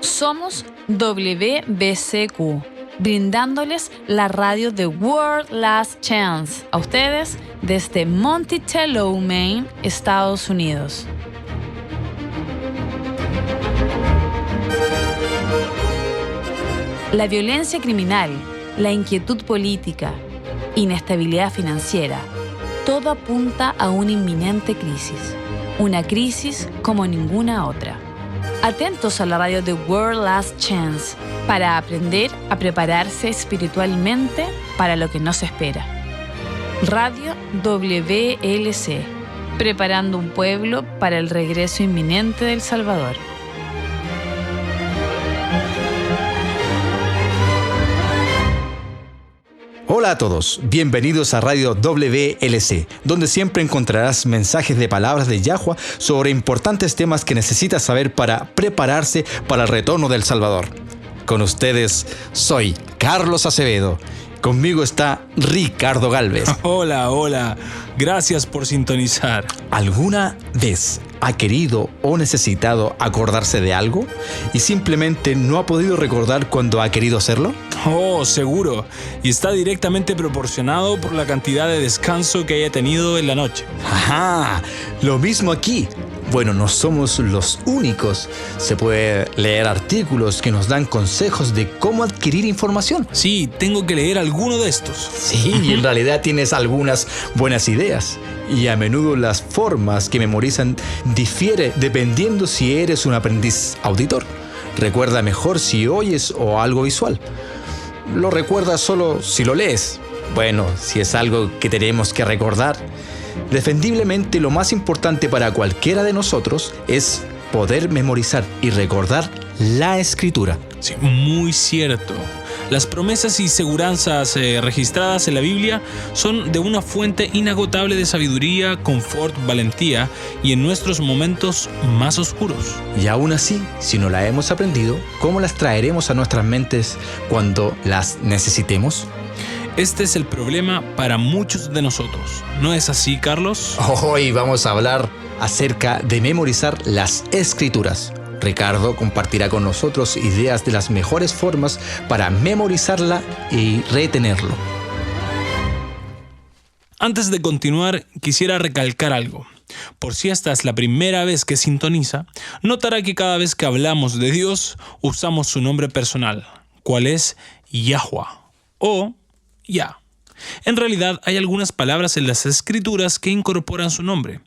Somos WBCQ, brindándoles la radio de World Last Chance a ustedes desde Monticello, Maine, Estados Unidos. La violencia criminal, la inquietud política, inestabilidad financiera, todo apunta a una inminente crisis. Una crisis como ninguna otra. Atentos a la radio de World Last Chance para aprender a prepararse espiritualmente para lo que nos espera. Radio WLC, preparando un pueblo para el regreso inminente del Salvador. Hola a todos, bienvenidos a Radio WLC, donde siempre encontrarás mensajes de palabras de Yahweh sobre importantes temas que necesitas saber para prepararse para el retorno del Salvador. Con ustedes, soy Carlos Acevedo. Conmigo está Ricardo Galvez. Hola, gracias por sintonizar. ¿Alguna vez ha querido o necesitado acordarse de algo y simplemente no ha podido recordar cuando ha querido hacerlo? Oh, seguro. Y está directamente proporcionado por la cantidad de descanso que haya tenido en la noche. Ajá, lo mismo aquí. Bueno, no somos los únicos. Se puede leer artículos que nos dan consejos de cómo adquirir información. Sí, tengo que leer alguno de estos. Sí, y en realidad tienes algunas buenas ideas. Y a menudo las formas que memorizan difiere dependiendo si eres un aprendiz auditor. Recuerda mejor si oyes o algo visual. Lo recuerdas solo si lo lees. Bueno, si es algo que tenemos que recordar. Defendiblemente lo más importante para cualquiera de nosotros es poder memorizar y recordar la Escritura. Sí, muy cierto. Las promesas y seguranzas registradas en la Biblia son de una fuente inagotable de sabiduría, confort, valentía y en nuestros momentos más oscuros. Y aún así, si no la hemos aprendido, ¿cómo las traeremos a nuestras mentes cuando las necesitemos? Este es el problema para muchos de nosotros. ¿No es así, Carlos? Hoy vamos a hablar acerca de memorizar las Escrituras. Ricardo compartirá con nosotros ideas de las mejores formas para memorizarla y retenerlo. Antes de continuar, quisiera recalcar algo. Por si esta es la primera vez que sintoniza, notará que cada vez que hablamos de Dios, usamos su nombre personal, cual es Yahweh o Yah. En realidad, hay algunas palabras en las Escrituras que incorporan su nombre.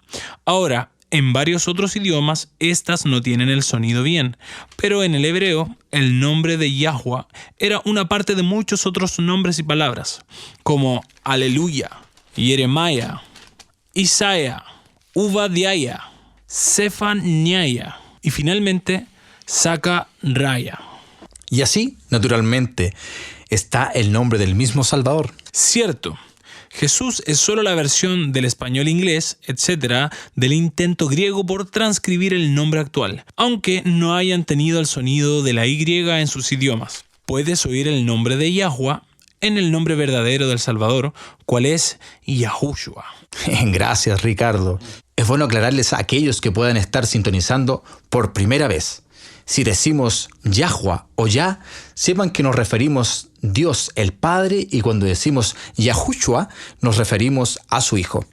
Ahora, en varios otros idiomas, estas no tienen el sonido bien, pero en el hebreo, el nombre de Yahweh era una parte de muchos otros nombres y palabras, como Aleluya, Jeremiah, Isaías, Ubadiah, Sefaniah y finalmente Zacaraya. Y así, naturalmente, está el nombre del mismo Salvador. Cierto. Jesús es solo la versión del español-inglés, etc., del intento griego por transcribir el nombre actual, aunque no hayan tenido el sonido de la Y en sus idiomas. Puedes oír el nombre de Yahweh en el nombre verdadero del Salvador, cual es Yahushua. Gracias, Ricardo. Es bueno aclararles a aquellos que puedan estar sintonizando por primera vez. Si decimos Yahweh o Yah, sepan que nos referimos Dios el Padre, y cuando decimos Yahushua, nos referimos a su Hijo.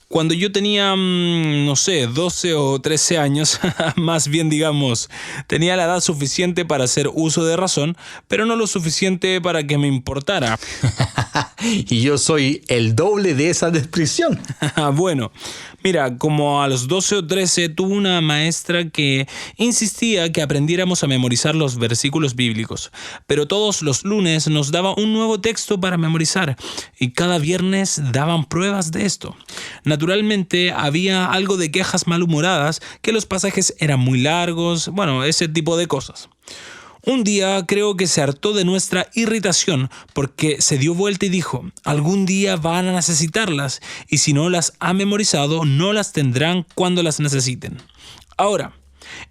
Cuando yo tenía, 12 o 13 años, más bien digamos, tenía la edad suficiente para hacer uso de razón, pero no lo suficiente para que me importara. Y yo soy el doble de esa descripción. Bueno, mira, como a los 12 o 13 tuve una maestra que insistía que aprendiéramos a memorizar los versículos bíblicos, pero todos los lunes nos daba un nuevo texto para memorizar y cada viernes daban pruebas de esto. Naturalmente había algo de quejas malhumoradas, que los pasajes eran muy largos, ese tipo de cosas. Un día creo que se hartó de nuestra irritación porque se dio vuelta y dijo: algún día van a necesitarlas y si no las ha memorizado no las tendrán cuando las necesiten. Ahora,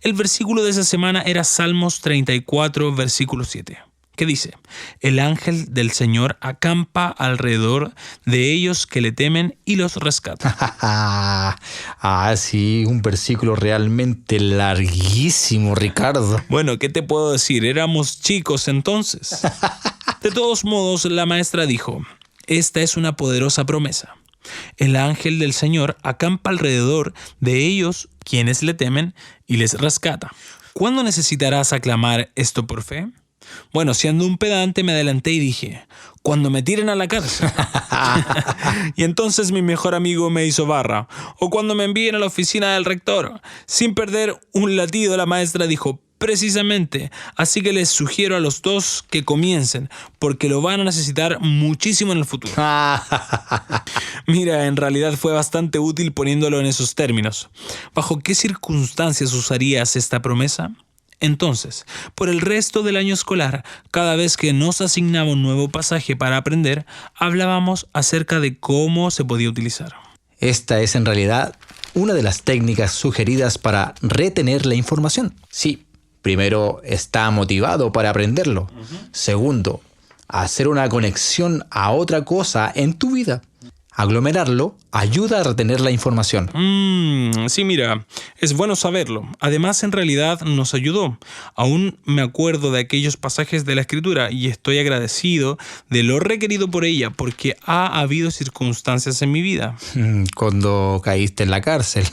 el versículo de esa semana era Salmos 34, versículo 7. ¿Qué dice? El ángel del Señor acampa alrededor de ellos que le temen y los rescata. Sí, un versículo realmente larguísimo, Ricardo. Bueno, ¿qué te puedo decir? Éramos chicos entonces. De todos modos, la maestra dijo, esta es una poderosa promesa. El ángel del Señor acampa alrededor de ellos quienes le temen y les rescata. ¿Cuándo necesitarás aclamar esto por fe? Bueno, siendo un pedante me adelanté y dije, cuando me tiren a la cárcel. Y entonces mi mejor amigo me hizo barra. O cuando me envíen a la oficina del rector. Sin perder un latido, la maestra dijo, precisamente, así que les sugiero a los dos que comiencen, porque lo van a necesitar muchísimo en el futuro. Mira, en realidad fue bastante útil poniéndolo en esos términos. ¿Bajo qué circunstancias usarías esta promesa? Entonces, por el resto del año escolar, cada vez que nos asignaba un nuevo pasaje para aprender, hablábamos acerca de cómo se podía utilizar. Esta es en realidad una de las técnicas sugeridas para retener la información. Sí, primero, está motivado para aprenderlo. Segundo, hacer una conexión a otra cosa en tu vida. Aglomerarlo ayuda a retener la información. Sí, mira, es bueno saberlo. Además, en realidad nos ayudó. Aún me acuerdo de aquellos pasajes de la Escritura y estoy agradecido de lo requerido por ella porque ha habido circunstancias en mi vida. Cuando caíste en la cárcel.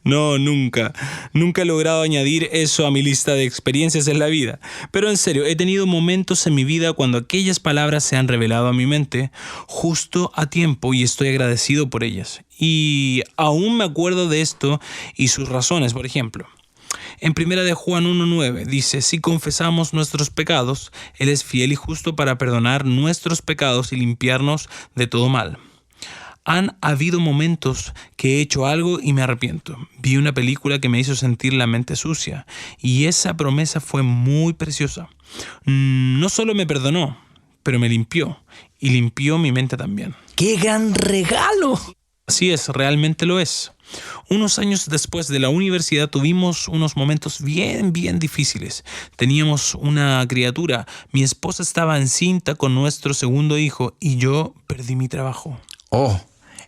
No, nunca. Nunca he logrado añadir eso a mi lista de experiencias en la vida. Pero en serio, he tenido momentos en mi vida cuando aquellas palabras se han revelado a mi mente justo a tiempo y estoy agradecido por ellas. Y aún me acuerdo de esto y sus razones, por ejemplo. En 1 de Juan 1:9 dice, si confesamos nuestros pecados, Él es fiel y justo para perdonar nuestros pecados y limpiarnos de todo mal. Han habido momentos que he hecho algo y me arrepiento. Vi una película que me hizo sentir la mente sucia y esa promesa fue muy preciosa. No solo me perdonó, pero me limpió y limpió mi mente también. ¡Qué gran regalo! Así es, realmente lo es. Unos años después de la universidad tuvimos unos momentos bien difíciles. Teníamos una criatura, mi esposa estaba encinta con nuestro segundo hijo y yo perdí mi trabajo. Oh,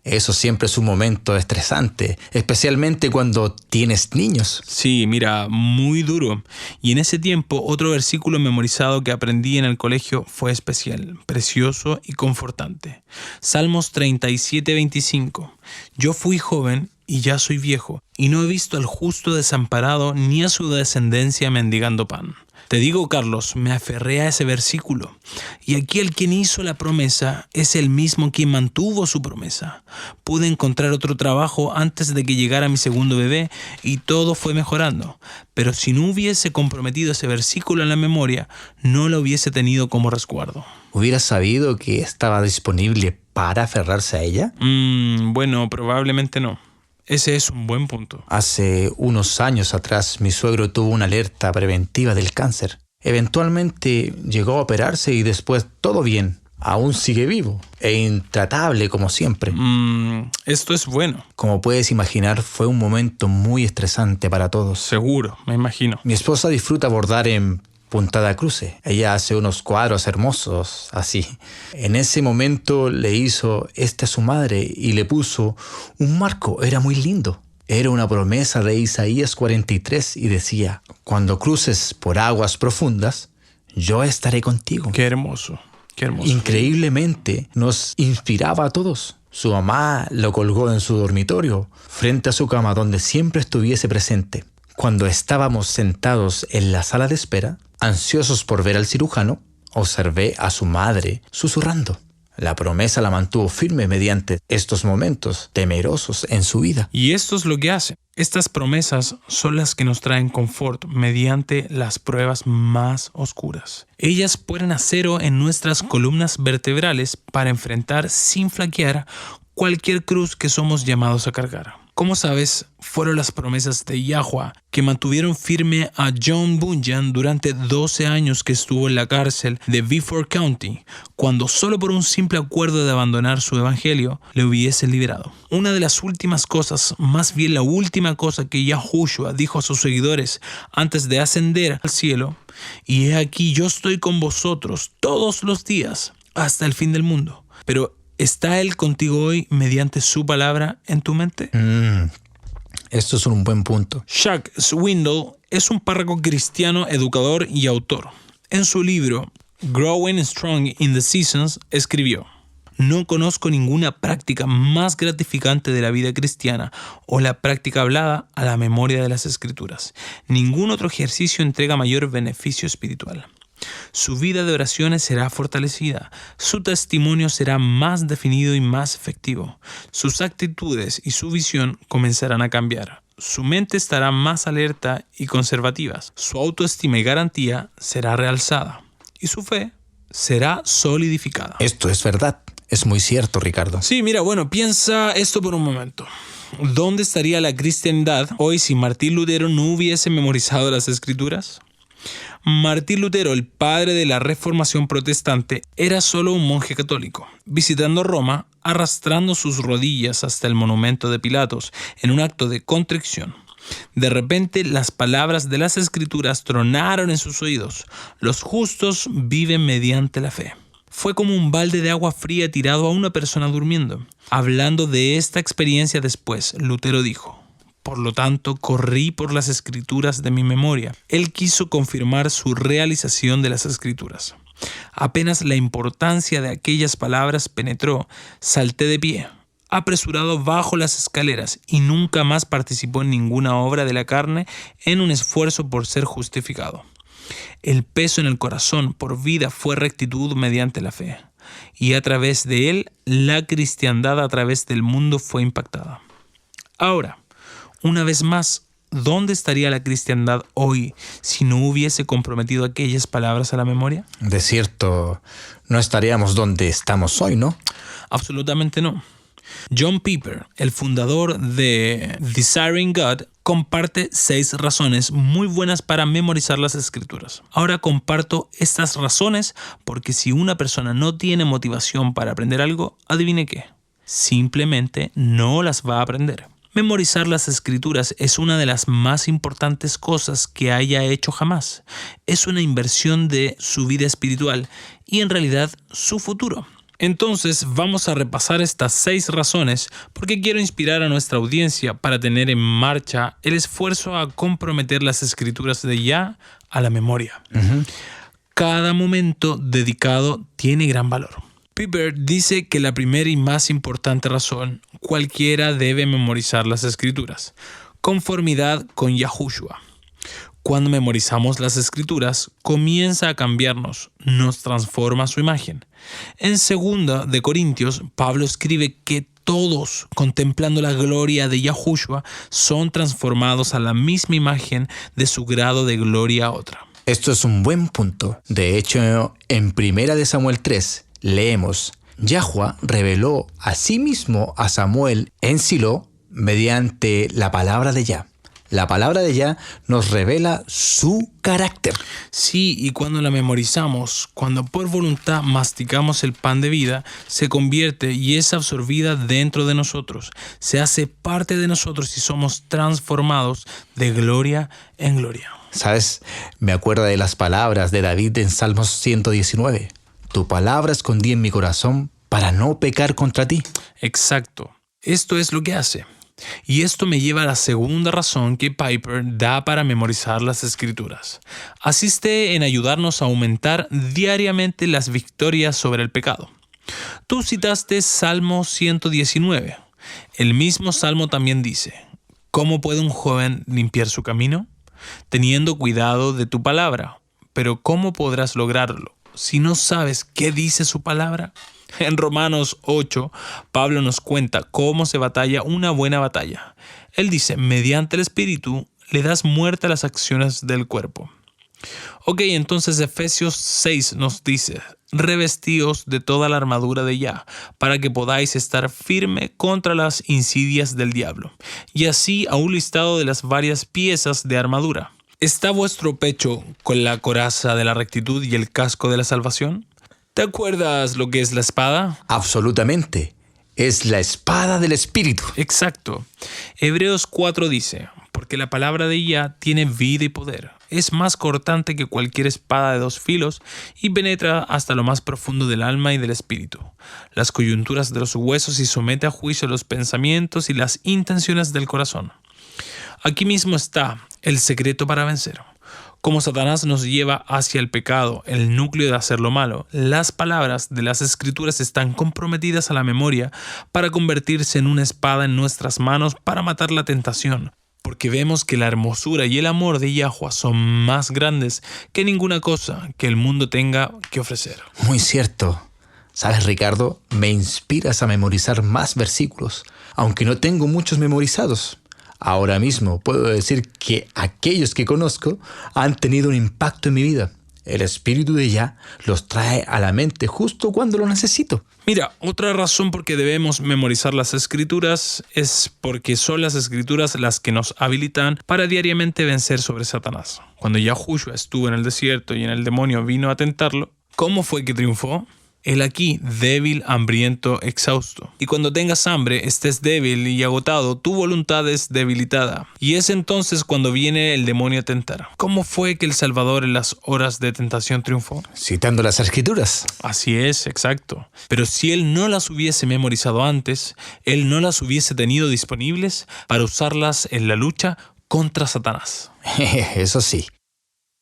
eso siempre es un momento estresante, especialmente cuando tienes niños. Sí, mira, muy duro. Y en ese tiempo, otro versículo memorizado que aprendí en el colegio fue especial, precioso y confortante. Salmos 37:25. Yo fui joven y ya soy viejo, y no he visto al justo desamparado ni a su descendencia mendigando pan. Te digo, Carlos, me aferré a ese versículo. Y aquí el quien hizo la promesa es el mismo quien mantuvo su promesa. Pude encontrar otro trabajo antes de que llegara mi segundo bebé y todo fue mejorando. Pero si no hubiese comprometido ese versículo en la memoria, no lo hubiese tenido como resguardo. ¿Hubieras sabido que estaba disponible para aferrarse a ella? Bueno, probablemente no. Ese es un buen punto. Hace unos años atrás, mi suegro tuvo una alerta preventiva del cáncer. Eventualmente llegó a operarse y después todo bien. Aún sigue vivo e intratable como siempre. Esto es bueno. Como puedes imaginar, fue un momento muy estresante para todos. Seguro, me imagino. Mi esposa disfruta bordar en puntada cruce. Ella hace unos cuadros hermosos, así. En ese momento le hizo a su madre y le puso un marco. Era muy lindo. Era una promesa de Isaías 43 y decía, cuando cruces por aguas profundas, yo estaré contigo. Qué hermoso, qué hermoso. Increíblemente nos inspiraba a todos. Su mamá lo colgó en su dormitorio, frente a su cama donde siempre estuviese presente. Cuando estábamos sentados en la sala de espera, ansiosos por ver al cirujano, observé a su madre susurrando. La promesa la mantuvo firme mediante estos momentos temerosos en su vida. Y esto es lo que hace. Estas promesas son las que nos traen confort mediante las pruebas más oscuras. Ellas ponen acero en nuestras columnas vertebrales para enfrentar sin flaquear cualquier cruz que somos llamados a cargar. Como sabes, fueron las promesas de Yahweh que mantuvieron firme a John Bunyan durante 12 años que estuvo en la cárcel de Beaufort County, cuando solo por un simple acuerdo de abandonar su evangelio le hubiesen liberado. Una de las últimas cosas, más bien la última cosa que Yahushua dijo a sus seguidores antes de ascender al cielo: y he aquí yo estoy con vosotros todos los días hasta el fin del mundo. Pero ¿está Él contigo hoy mediante su palabra en tu mente? Esto es un buen punto. Chuck Swindoll es un párroco cristiano, educador y autor. En su libro Growing Strong in the Seasons escribió: no conozco ninguna práctica más gratificante de la vida cristiana o la práctica hablada a la memoria de las Escrituras. Ningún otro ejercicio entrega mayor beneficio espiritual. Su vida de oraciones será fortalecida, su testimonio será más definido y más efectivo, sus actitudes y su visión comenzarán a cambiar, su mente estará más alerta y conservativa, su autoestima y garantía será realzada y su fe será solidificada. Esto es verdad, es muy cierto, Ricardo. Sí, mira, piensa esto por un momento. ¿Dónde estaría la cristiandad hoy si Martín Lutero no hubiese memorizado las Escrituras? Martín Lutero, el padre de la Reformación protestante, era solo un monje católico, visitando Roma, arrastrando sus rodillas hasta el monumento de Pilatos en un acto de contrición. De repente, las palabras de las Escrituras tronaron en sus oídos: los justos viven mediante la fe. Fue como un balde de agua fría tirado a una persona durmiendo. Hablando de esta experiencia después, Lutero dijo: por lo tanto, corrí por las Escrituras de mi memoria. Él quiso confirmar su realización de las Escrituras. Apenas la importancia de aquellas palabras penetró, salté de pie, apresurado bajo las escaleras, y nunca más participó en ninguna obra de la carne en un esfuerzo por ser justificado. El peso en el corazón por vida fue rectitud mediante la fe, y a través de él, la cristiandad a través del mundo fue impactada. Ahora, una vez más, ¿dónde estaría la cristiandad hoy si no hubiese comprometido aquellas palabras a la memoria? De cierto, no estaríamos donde estamos hoy, ¿no? Absolutamente no. John Piper, el fundador de Desiring God, comparte 6 razones muy buenas para memorizar las Escrituras. Ahora comparto estas razones porque si una persona no tiene motivación para aprender algo, adivine qué, simplemente no las va a aprender. Memorizar las Escrituras es una de las más importantes cosas que haya hecho jamás. Es una inversión de su vida espiritual y en realidad su futuro. Entonces vamos a repasar estas 6 razones porque quiero inspirar a nuestra audiencia para tener en marcha el esfuerzo a comprometer las Escrituras de ya a la memoria. Cada momento dedicado tiene gran valor. Piper dice que la primera y más importante razón, cualquiera debe memorizar las Escrituras, conformidad con Yahushua. Cuando memorizamos las Escrituras, comienza a cambiarnos, nos transforma a su imagen. En 2 de Corintios, Pablo escribe que todos, contemplando la gloria de Yahushua, son transformados a la misma imagen de su grado de gloria a otra. Esto es un buen punto. De hecho, en 1 Samuel 3, leemos: Yahweh reveló a sí mismo a Samuel en Silo mediante la palabra de Yah. La palabra de Yah nos revela su carácter. Sí, y cuando la memorizamos, cuando por voluntad masticamos el pan de vida, se convierte y es absorbida dentro de nosotros. Se hace parte de nosotros y somos transformados de gloria en gloria. ¿Sabes? Me acuerdo de las palabras de David en Salmos 119. Tu palabra escondí en mi corazón para no pecar contra ti. Exacto. Esto es lo que hace. Y esto me lleva a la segunda razón que Piper da para memorizar las Escrituras. Asiste en ayudarnos a aumentar diariamente las victorias sobre el pecado. Tú citaste Salmo 119. El mismo Salmo también dice: ¿cómo puede un joven limpiar su camino? Teniendo cuidado de tu palabra. Pero ¿cómo podrás lograrlo si no sabes qué dice su palabra? En Romanos 8, Pablo nos cuenta cómo se batalla una buena batalla. Él dice: mediante el Espíritu le das muerte a las acciones del cuerpo. Ok, entonces Efesios 6 nos dice: revestíos de toda la armadura de Yah, para que podáis estar firme contra las insidias del diablo. Y así a un listado de las varias piezas de armadura. ¿Está vuestro pecho con la coraza de la rectitud y el casco de la salvación? ¿Te acuerdas lo que es la espada? Absolutamente. Es la espada del Espíritu. Exacto. Hebreos 4 dice: porque la palabra de Yah tiene vida y poder. Es más cortante que cualquier espada de 2 filos y penetra hasta lo más profundo del alma y del espíritu, las coyunturas de los huesos, y somete a juicio los pensamientos y las intenciones del corazón. Aquí mismo está el secreto para vencer. Como Satanás nos lleva hacia el pecado, el núcleo de hacer lo malo, las palabras de las Escrituras están comprometidas a la memoria para convertirse en una espada en nuestras manos para matar la tentación. Porque vemos que la hermosura y el amor de Yahuwah son más grandes que ninguna cosa que el mundo tenga que ofrecer. Muy cierto. ¿Sabes, Ricardo? Me inspiras a memorizar más versículos, aunque no tengo muchos memorizados. Ahora mismo puedo decir que aquellos que conozco han tenido un impacto en mi vida. El Espíritu de Yah los trae a la mente justo cuando lo necesito. Mira, otra razón por qué debemos memorizar las Escrituras es porque son las Escrituras las que nos habilitan para diariamente vencer sobre Satanás. Cuando Yahushua estuvo en el desierto y en el demonio vino a tentarlo, ¿cómo fue que triunfó? Él aquí, débil, hambriento, exhausto. Y cuando tengas hambre, estés débil y agotado, tu voluntad es debilitada. Y es entonces cuando viene el demonio a tentar. ¿Cómo fue que el Salvador en las horas de tentación triunfó? Citando las Escrituras. Así es, exacto. Pero si él no las hubiese memorizado antes, él no las hubiese tenido disponibles para usarlas en la lucha contra Satanás. Eso sí.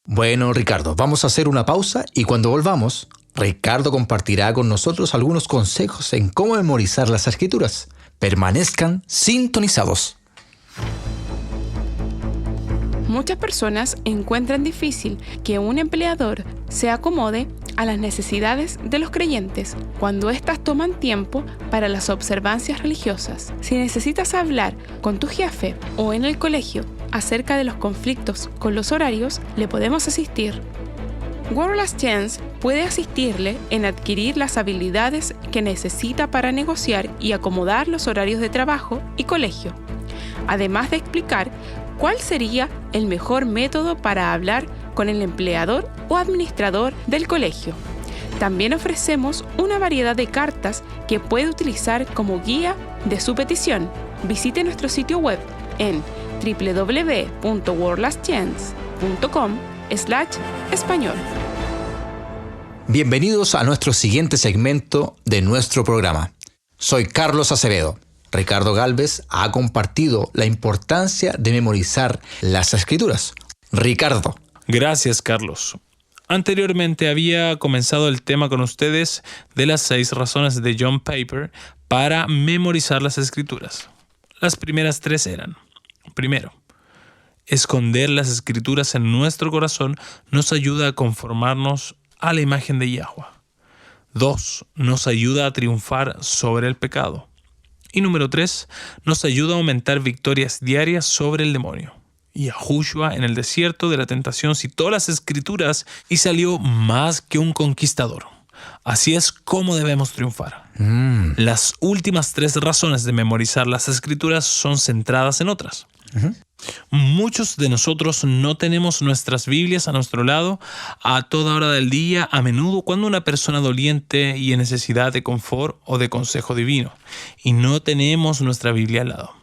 Bueno, Ricardo, vamos a hacer una pausa y cuando volvamos, Ricardo compartirá con nosotros algunos consejos en cómo memorizar las Escrituras. Permanezcan sintonizados. Muchas personas encuentran difícil que un empleador se acomode a las necesidades de los creyentes cuando éstas toman tiempo para las observancias religiosas. Si necesitas hablar con tu jefe o en el colegio acerca de los conflictos con los horarios, le podemos asistir. World Last Chance puede asistirle en adquirir las habilidades que necesita para negociar y acomodar los horarios de trabajo y colegio, además de explicar cuál sería el mejor método para hablar con el empleador o administrador del colegio. También ofrecemos una variedad de cartas que puede utilizar como guía de su petición. Visite nuestro sitio web en www.worldlastchance.com/español. Bienvenidos a nuestro siguiente segmento de nuestro programa. Soy Carlos Acevedo. Ricardo Galvez ha compartido la importancia de memorizar las Escrituras. Ricardo. Gracias, Carlos. Anteriormente había comenzado el tema con ustedes de las 6 razones de John Piper para memorizar las Escrituras. Las primeras 3 eran: primero, esconder las Escrituras en nuestro corazón nos ayuda a conformarnos a la imagen de Yahuwah. 2, nos ayuda a triunfar sobre el pecado. Y número 3, nos ayuda a aumentar victorias diarias sobre el demonio. Yahushua en el desierto de la tentación citó las Escrituras y salió más que un conquistador. Así es como debemos triunfar. Las últimas 3 razones de memorizar las Escrituras son centradas en otras. Muchos de nosotros no tenemos nuestras Biblias a nuestro lado a toda hora del día, a menudo cuando una persona doliente y en necesidad de confort o de consejo divino, y no tenemos nuestra Biblia al lado.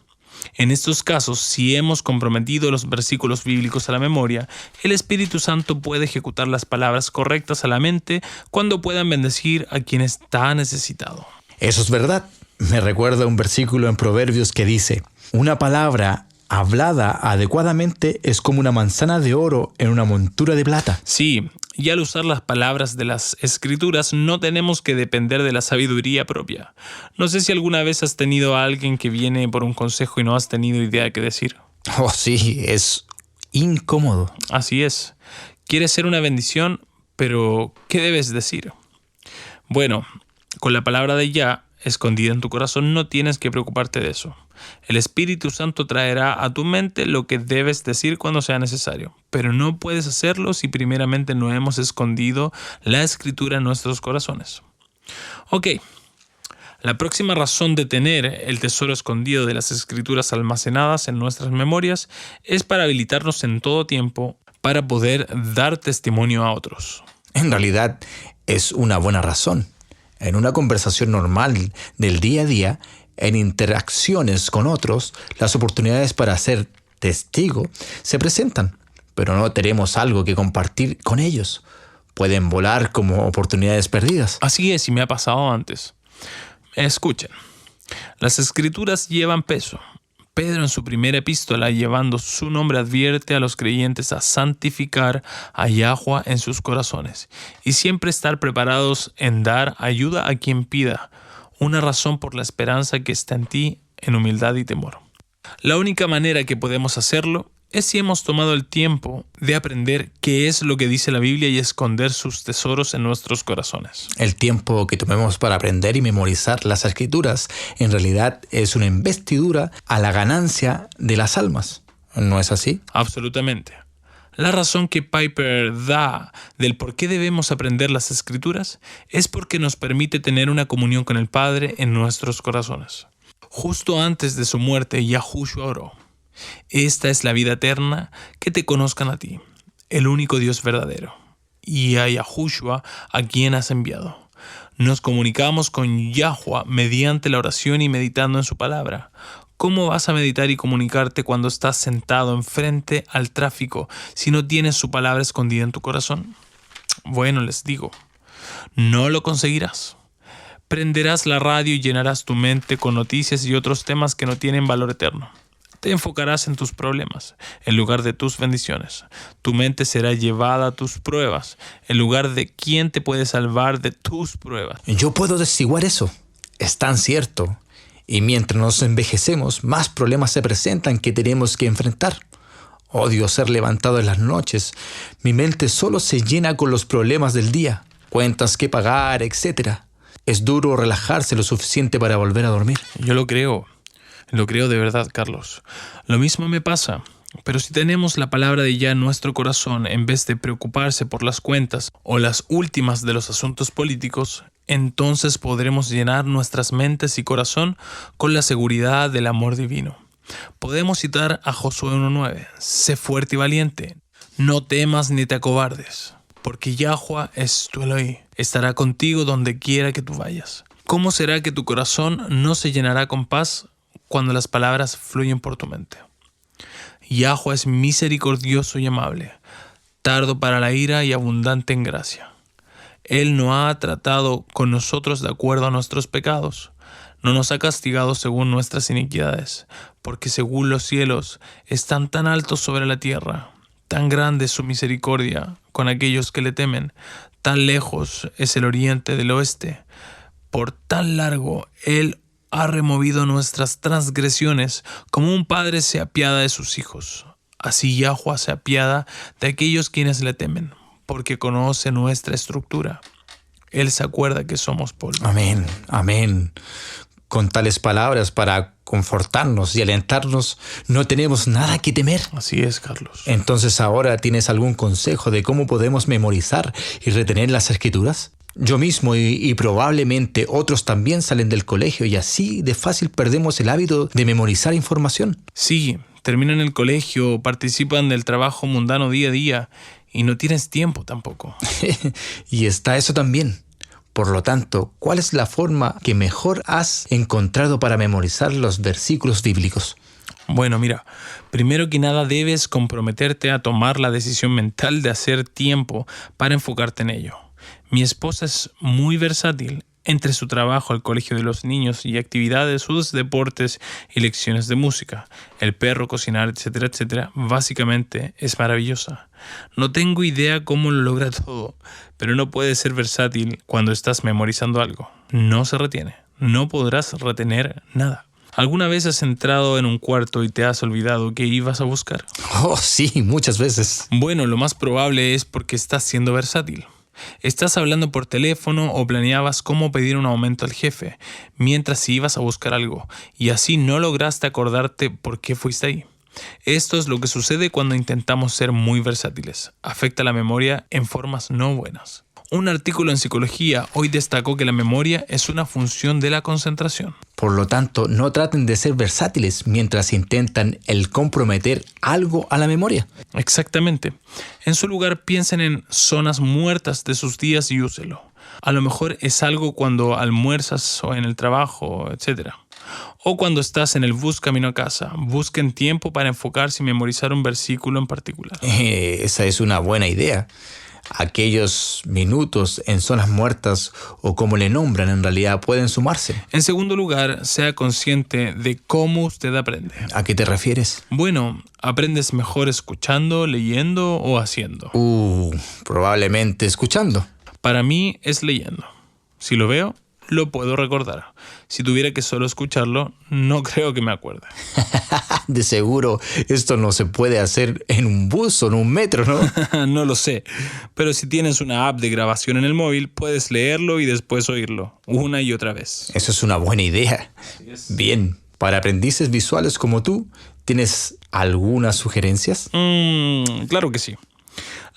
En estos casos, si hemos comprometido los versículos bíblicos a la memoria, el Espíritu Santo puede ejecutar las palabras correctas a la mente cuando puedan bendecir a quien está necesitado. Eso es verdad. Me recuerda un versículo en Proverbios que dice: una palabra hablada adecuadamente es como una manzana de oro en una montura de plata. Sí, y al usar las palabras de las Escrituras no tenemos que depender de la sabiduría propia. No sé si alguna vez has tenido a alguien que viene por un consejo y no has tenido idea de qué decir. Oh, sí, es incómodo. Así es. Quieres ser una bendición, pero ¿qué debes decir? Bueno, con la palabra de Yah escondida en tu corazón, no tienes que preocuparte de eso. El Espíritu Santo traerá a tu mente lo que debes decir cuando sea necesario, pero no puedes hacerlo si primeramente no hemos escondido la Escritura en nuestros corazones. Ok, la próxima razón de tener el tesoro escondido de las Escrituras almacenadas en nuestras memorias es para habilitarnos en todo tiempo para poder dar testimonio a otros. En realidad es una buena razón. En una conversación normal del día a día, en interacciones con otros, las oportunidades para ser testigo se presentan, pero no tenemos algo que compartir con ellos. Pueden volar como oportunidades perdidas. Así es, y me ha pasado antes. Escuchen, las Escrituras llevan peso. Pedro en su primera epístola, llevando su nombre, advierte a los creyentes a santificar a Yahweh en sus corazones y siempre estar preparados en dar ayuda a quien pida, una razón por la esperanza que está en ti en humildad y temor. La única manera que podemos hacerlo es si hemos tomado el tiempo de aprender qué es lo que dice la Biblia y esconder sus tesoros en nuestros corazones. El tiempo que tomemos para aprender y memorizar las Escrituras en realidad es una investidura a la ganancia de las almas. ¿No es así? Absolutamente. La razón que Piper da del por qué debemos aprender las Escrituras es porque nos permite tener una comunión con el Padre en nuestros corazones. Justo antes de su muerte, Yahushua oró: esta es la vida eterna, que te conozcan a ti, el único Dios verdadero, y a Yahushua, a quien has enviado. Nos comunicamos con Yahweh mediante la oración y meditando en su palabra. ¿Cómo vas a meditar y comunicarte cuando estás sentado enfrente al tráfico si no tienes su palabra escondida en tu corazón? Bueno, les digo, no lo conseguirás. Prenderás la radio y llenarás tu mente con noticias y otros temas que no tienen valor eterno. Te enfocarás en tus problemas en lugar de tus bendiciones. Tu mente será llevada a tus pruebas en lugar de quién te puede salvar de tus pruebas. Yo puedo testiguar eso. Es tan cierto. Y mientras nos envejecemos, más problemas se presentan que tenemos que enfrentar. Odio ser levantado en las noches. Mi mente solo se llena con los problemas del día, cuentas que pagar, etc. Es duro relajarse lo suficiente para volver a dormir. Yo lo creo. Lo creo de verdad, Carlos. Lo mismo me pasa. Pero si tenemos la palabra de Yah en nuestro corazón, en vez de preocuparse por las cuentas o las últimas de los asuntos políticos, entonces podremos llenar nuestras mentes y corazón con la seguridad del amor divino. Podemos citar a Josué 1:9. Sé fuerte y valiente. No temas ni te acobardes, porque Yahweh es tu Elohim. Estará contigo donde quiera que tú vayas. ¿Cómo será que tu corazón no se llenará con paz cuando las palabras fluyen por tu mente? Yahweh es misericordioso y amable, tardo para la ira y abundante en gracia. Él no ha tratado con nosotros de acuerdo a nuestros pecados, no nos ha castigado según nuestras iniquidades, porque según los cielos están tan altos sobre la tierra, tan grande es su misericordia con aquellos que le temen, tan lejos es el oriente del oeste, por tan largo Él ha removido nuestras transgresiones, como un padre se apiada de sus hijos. Así Yahweh se apiada de aquellos quienes le temen, porque conoce nuestra estructura. Él se acuerda que somos polvo. Amén, amén. Con tales palabras para confortarnos y alentarnos, no tenemos nada que temer. Así es, Carlos. Entonces, ¿ahora tienes algún consejo de cómo podemos memorizar y retener las Escrituras? Yo mismo y probablemente otros también salen del colegio y así de fácil perdemos el hábito de memorizar información. Sí, terminan el colegio, participan del trabajo mundano día a día y no tienes tiempo tampoco. Y está eso también. Por lo tanto, ¿cuál es la forma que mejor has encontrado para memorizar los versículos bíblicos? Bueno, mira, primero que nada debes comprometerte a tomar la decisión mental de hacer tiempo para enfocarte en ello. Mi esposa es muy versátil. Entre su trabajo al colegio de los niños y actividades, sus deportes y lecciones de música, el perro, cocinar, etcétera, etcétera, básicamente es maravillosa. No tengo idea cómo lo logra todo, pero no puede ser versátil cuando estás memorizando algo. No se retiene, no podrás retener nada. ¿Alguna vez has entrado en un cuarto y te has olvidado qué ibas a buscar? Oh, sí, muchas veces. Bueno, lo más probable es porque estás siendo versátil. Estás hablando por teléfono o planeabas cómo pedir un aumento al jefe, mientras ibas a buscar algo, y así no lograste acordarte por qué fuiste ahí. Esto es lo que sucede cuando intentamos ser muy versátiles. Afecta la memoria en formas no buenas. Un artículo en psicología hoy destacó que la memoria es una función de la concentración. Por lo tanto, no traten de ser versátiles mientras intentan el comprometer algo a la memoria. Exactamente. En su lugar, piensen en zonas muertas de sus días y úselo. A lo mejor es algo cuando almuerzas o en el trabajo, etc. O cuando estás en el bus camino a casa. Busquen tiempo para enfocarse y memorizar un versículo en particular. Esa es una buena idea. Aquellos minutos en zonas muertas, o como le nombran en realidad, pueden sumarse. En segundo lugar, sea consciente de cómo usted aprende. ¿A qué te refieres? Bueno, aprendes mejor escuchando, leyendo o haciendo. Probablemente escuchando. Para mí es leyendo. Si lo veo, lo puedo recordar. Si tuviera que solo escucharlo, no creo que me acuerde. De seguro, esto no se puede hacer en un bus o en un metro, ¿no? No lo sé, pero si tienes una app de grabación en el móvil, puedes leerlo y después oírlo, una y otra vez. Eso es una buena idea. Bien, para aprendices visuales como tú, ¿tienes algunas sugerencias? Claro que sí.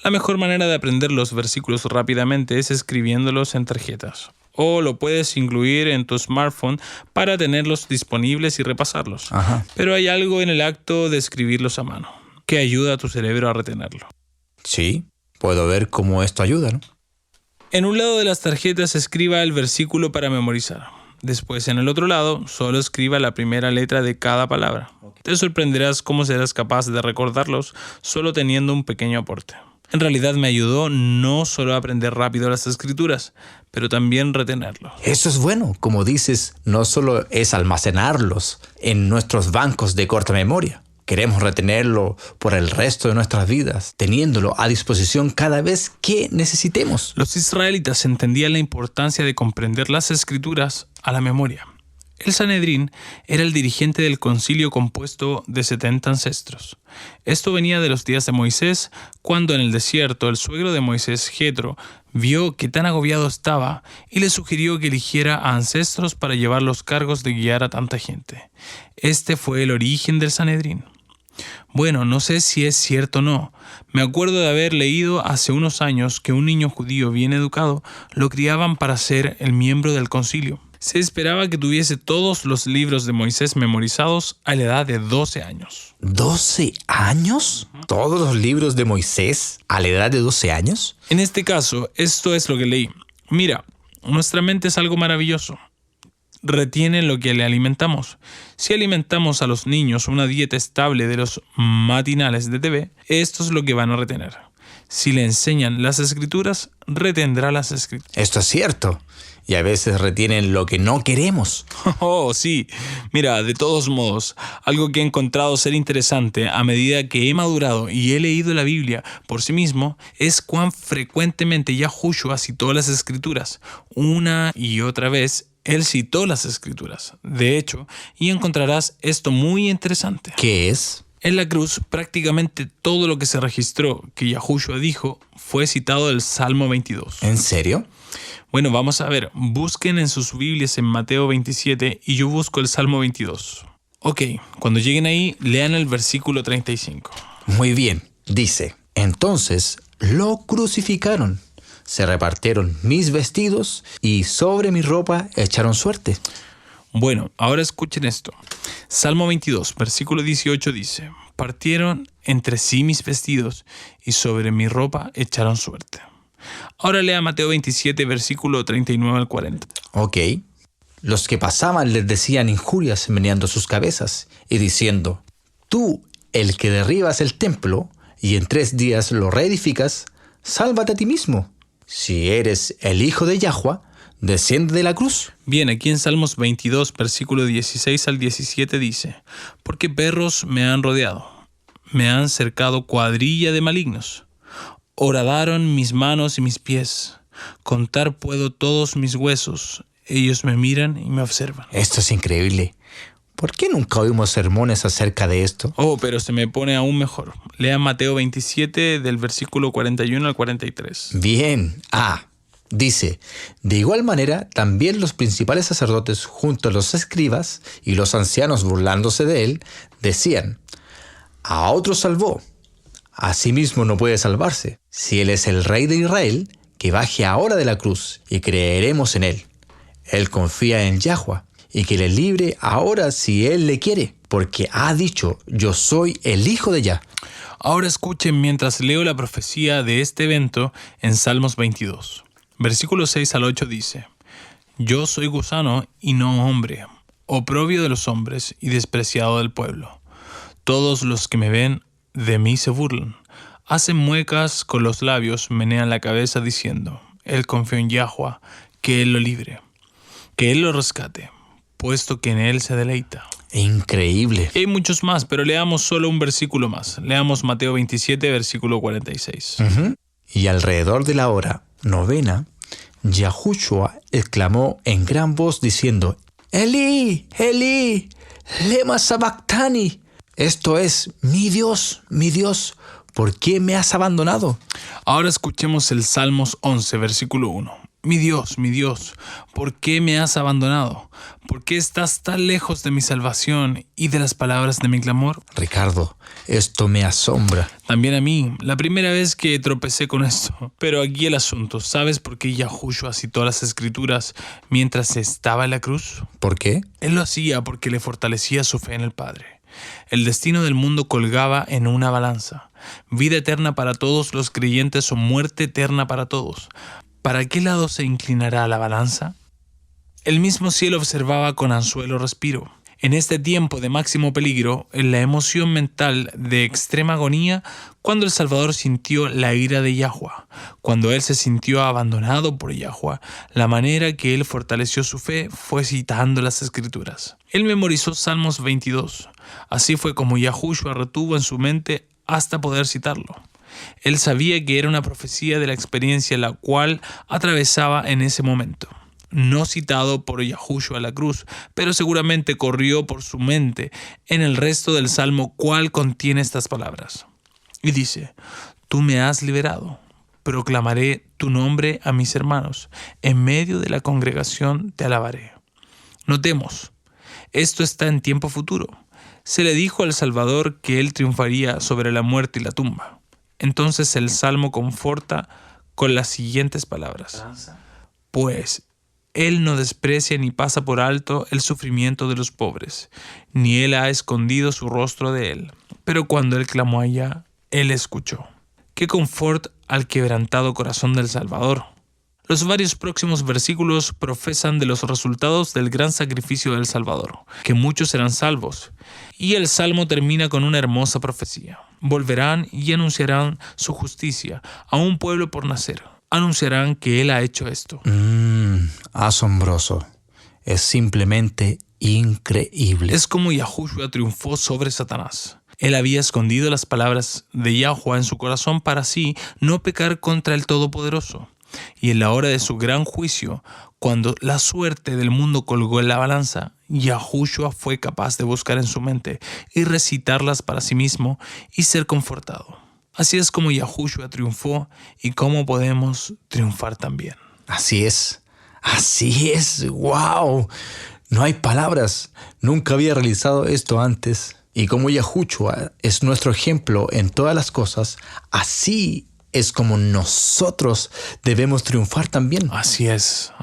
La mejor manera de aprender los versículos rápidamente es escribiéndolos en tarjetas. O lo puedes incluir en tu smartphone para tenerlos disponibles y repasarlos. Ajá. Pero hay algo en el acto de escribirlos a mano que ayuda a tu cerebro a retenerlo. Sí, puedo ver cómo esto ayuda, ¿no? En un lado de las tarjetas escriba el versículo para memorizar. Después, en el otro lado, solo escriba la primera letra de cada palabra. Te sorprenderás cómo serás capaz de recordarlos solo teniendo un pequeño aporte. En realidad me ayudó no solo a aprender rápido las escrituras, pero también retenerlos. Eso es bueno. Como dices, no solo es almacenarlos en nuestros bancos de corta memoria. Queremos retenerlo por el resto de nuestras vidas, teniéndolo a disposición cada vez que necesitemos. Los israelitas entendían la importancia de comprender las escrituras a la memoria. El Sanedrín era el dirigente del concilio compuesto de 70 ancestros. Esto venía de los días de Moisés, cuando en el desierto el suegro de Moisés, Jetro, vio que tan agobiado estaba y le sugirió que eligiera a ancestros para llevar los cargos de guiar a tanta gente. Este fue el origen del Sanedrín. Bueno, no sé si es cierto o no. Me acuerdo de haber leído hace unos años que un niño judío bien educado lo criaban para ser el miembro del concilio. Se esperaba que tuviese todos los libros de Moisés memorizados a la edad de 12 años. ¿12 años? ¿Todos los libros de Moisés a la edad de 12 años? En este caso, esto es lo que leí. Mira, nuestra mente es algo maravilloso. Retiene lo que le alimentamos. Si alimentamos a los niños una dieta estable de los matinales de TV, esto es lo que van a retener. Si le enseñan las escrituras, retendrá las escrituras. Esto es cierto. Y a veces retienen lo que no queremos. Oh, sí. Mira, de todos modos, algo que he encontrado ser interesante a medida que he madurado y he leído la Biblia por sí mismo es cuán frecuentemente Yahushua citó las escrituras. Una y otra vez, él citó las escrituras. De hecho, y encontrarás esto muy interesante. ¿Qué es? En la cruz, prácticamente todo lo que se registró que Yahushua dijo fue citado del Salmo 22. ¿En serio? Bueno, vamos a ver. Busquen en sus Biblias en Mateo 27 y yo busco el Salmo 22. Ok, cuando lleguen ahí, lean el versículo 35. Muy bien. Dice, entonces lo crucificaron. Se repartieron mis vestidos y sobre mi ropa echaron suerte. Bueno, ahora escuchen esto. Salmo 22, versículo 18 dice, partieron entre sí mis vestidos y sobre mi ropa echaron suerte. Ahora lea Mateo 27, versículo 39 al 40. Ok. Los que pasaban les decían injurias meneando sus cabezas y diciendo, tú, el que derribas el templo y en 3 días lo reedificas, sálvate a ti mismo. Si eres el hijo de Yahuwah, desciende de la cruz. Bien, aquí en Salmos 22, versículo 16 al 17 dice, porque perros me han rodeado, me han cercado cuadrilla de malignos. Horadaron mis manos y mis pies. Contar puedo todos mis huesos. Ellos me miran y me observan. Esto es increíble. ¿Por qué nunca oímos sermones acerca de esto? Oh, pero se me pone aún mejor. Lean Mateo 27 del versículo 41 al 43. Bien. Dice, de igual manera, también los principales sacerdotes junto a los escribas y los ancianos burlándose de él, decían, a otro salvó, a sí mismo no puede salvarse. Si él es el rey de Israel, que baje ahora de la cruz y creeremos en él. Él confía en Yahweh y que le libre ahora si él le quiere, porque ha dicho, yo soy el hijo de Yah. Ahora escuchen mientras leo la profecía de este evento en Salmos 22. Versículos 6 al 8 dice, yo soy gusano y no hombre, oprobio de los hombres y despreciado del pueblo. Todos los que me ven de mí se burlan, hacen muecas con los labios, menean la cabeza diciendo, él confió en Yahweh, que él lo libre, que él lo rescate, puesto que en él se deleita. Increíble. Hay muchos más, pero leamos solo un versículo más. Leamos Mateo 27, versículo 46. Y alrededor de la hora 9, Yahushua exclamó en gran voz diciendo, Elí, Elí, lema sabactani. Esto es, mi Dios, ¿por qué me has abandonado? Ahora escuchemos el Salmos 11, versículo 1. Mi Dios, ¿por qué me has abandonado? ¿Por qué estás tan lejos de mi salvación y de las palabras de mi clamor? Ricardo, esto me asombra. También a mí, la primera vez que tropecé con esto. Pero aquí el asunto, ¿sabes por qué Yahushua citó las Escrituras mientras estaba en la cruz? ¿Por qué? Él lo hacía porque le fortalecía su fe en el Padre. El destino del mundo colgaba en una balanza. Vida eterna para todos los creyentes o muerte eterna para todos. ¿Para qué lado se inclinará la balanza? El mismo cielo observaba con anzuelo respiro. En este tiempo de máximo peligro, en la emoción mental de extrema agonía, cuando el Salvador sintió la ira de Yahweh, cuando él se sintió abandonado por Yahweh, la manera que él fortaleció su fe fue citando las Escrituras. Él memorizó Salmos 22. Así fue como Yahushua retuvo en su mente hasta poder citarlo. Él sabía que era una profecía de la experiencia la cual atravesaba en ese momento. No citado por Yahushua a la cruz, pero seguramente corrió por su mente en el resto del salmo cual contiene estas palabras. Y dice, tú me has liberado, proclamaré tu nombre a mis hermanos, en medio de la congregación te alabaré. Notemos, esto está en tiempo futuro. Se le dijo al Salvador que él triunfaría sobre la muerte y la tumba. Entonces el Salmo conforta con las siguientes palabras. Pues él no desprecia ni pasa por alto el sufrimiento de los pobres, ni él ha escondido su rostro de él. Pero cuando él clamó allá, él escuchó. ¡Qué confort al quebrantado corazón del Salvador! Los varios próximos versículos profesan de los resultados del gran sacrificio del Salvador, que muchos serán salvos. Y el Salmo termina con una hermosa profecía. Volverán y anunciarán su justicia a un pueblo por nacer. Anunciarán que Él ha hecho esto. Asombroso. Es simplemente increíble. Es como Yahushua triunfó sobre Satanás. Él había escondido las palabras de Yahweh en su corazón para así no pecar contra el Todopoderoso. Y en la hora de su gran juicio, cuando la suerte del mundo colgó en la balanza, Yahushua fue capaz de buscar en su mente y recitarlas para sí mismo y ser confortado. Así es como Yahushua triunfó y cómo podemos triunfar también. Así es, ¡wow! No hay palabras, nunca había realizado esto antes. Y como Yahushua es nuestro ejemplo en todas las cosas, así es como nosotros debemos triunfar también. Así es,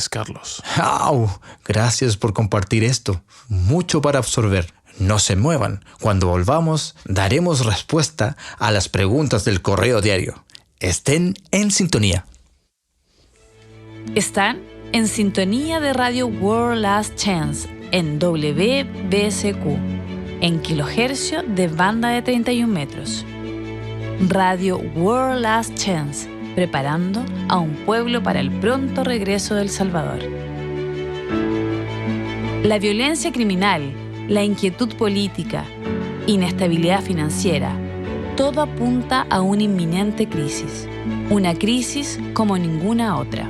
Carlos. ¡Wow! Gracias por compartir esto. Mucho para absorber. No se muevan. Cuando volvamos, daremos respuesta a las preguntas del correo diario. Estén en sintonía. Están en sintonía de Radio World Last Chance en WBSQ, en kilohercio de banda de 31 metros. Radio World Last Chance, preparando a un pueblo para el pronto regreso del Salvador. La violencia criminal, la inquietud política, inestabilidad financiera, todo apunta a una inminente crisis. Una crisis como ninguna otra.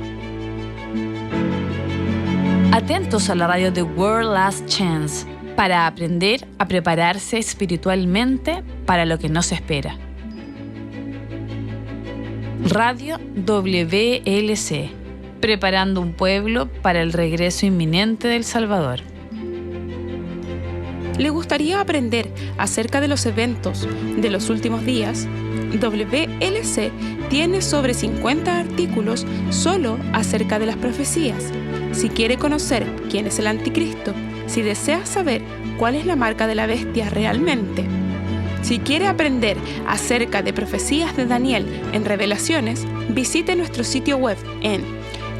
Atentos a la radio de World Last Chance, para aprender a prepararse espiritualmente para lo que nos espera. Radio WLC, preparando un pueblo para el regreso inminente del Salvador. ¿Le gustaría aprender acerca de los eventos de los últimos días? WLC tiene sobre 50 artículos solo acerca de las profecías. Si quiere conocer quién es el anticristo, si desea saber cuál es la marca de la bestia realmente, si quiere aprender acerca de profecías de Daniel en Revelaciones, visite nuestro sitio web en